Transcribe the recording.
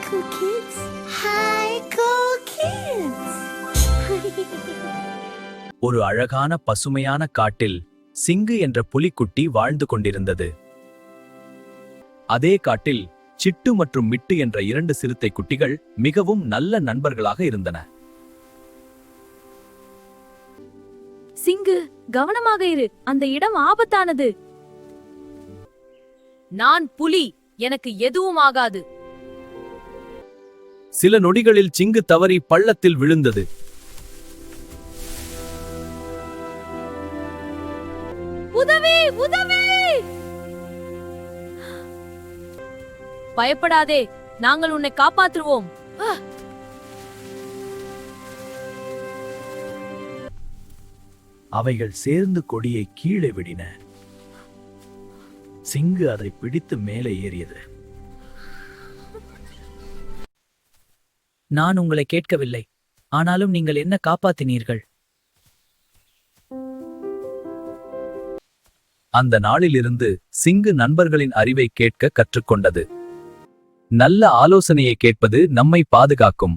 cool kids. Hi, cool kids. ஒரு அழகான பசுமையான காட்டில் சிங்கு என்ற புலிக்குட்டி வாழ்ந்து கொண்டிருந்தது. அதே காட்டில் சிட்டு மற்றும் மிட்டு என்ற 2 சிறுத்தை குட்டிகள் மிகவும் நல்ல நண்பர்களாக இருந்தன. சிங்கு, கவனமாக இரு, அந்த இடம் ஆபத்தானது. நான் புலி, எனக்கு எதுவும் ஆகாது. சில நொடிகளில் சிங்கு தவறி பள்ளத்தில் விழுந்தது. உதவி, உதவி! பயப்படாதே, நாங்கள் உன்னை காப்பாற்றுவோம். அவைகள் சேர்ந்து கொடியை கீழே விடின. சிங்கு அதை பிடித்து மேலே ஏறியது. நான் உங்களை கேட்கவில்லை, ஆனாலும் நீங்கள் என்ன காப்பாத்தினீர்கள்? அந்த நாளிலிருந்து சிங்கு நண்பர்களின் அறிவை கேட்க கற்றுக்கொண்டது. நல்ல ஆலோசனையை கேட்பது நம்மை பாதுகாக்கும்.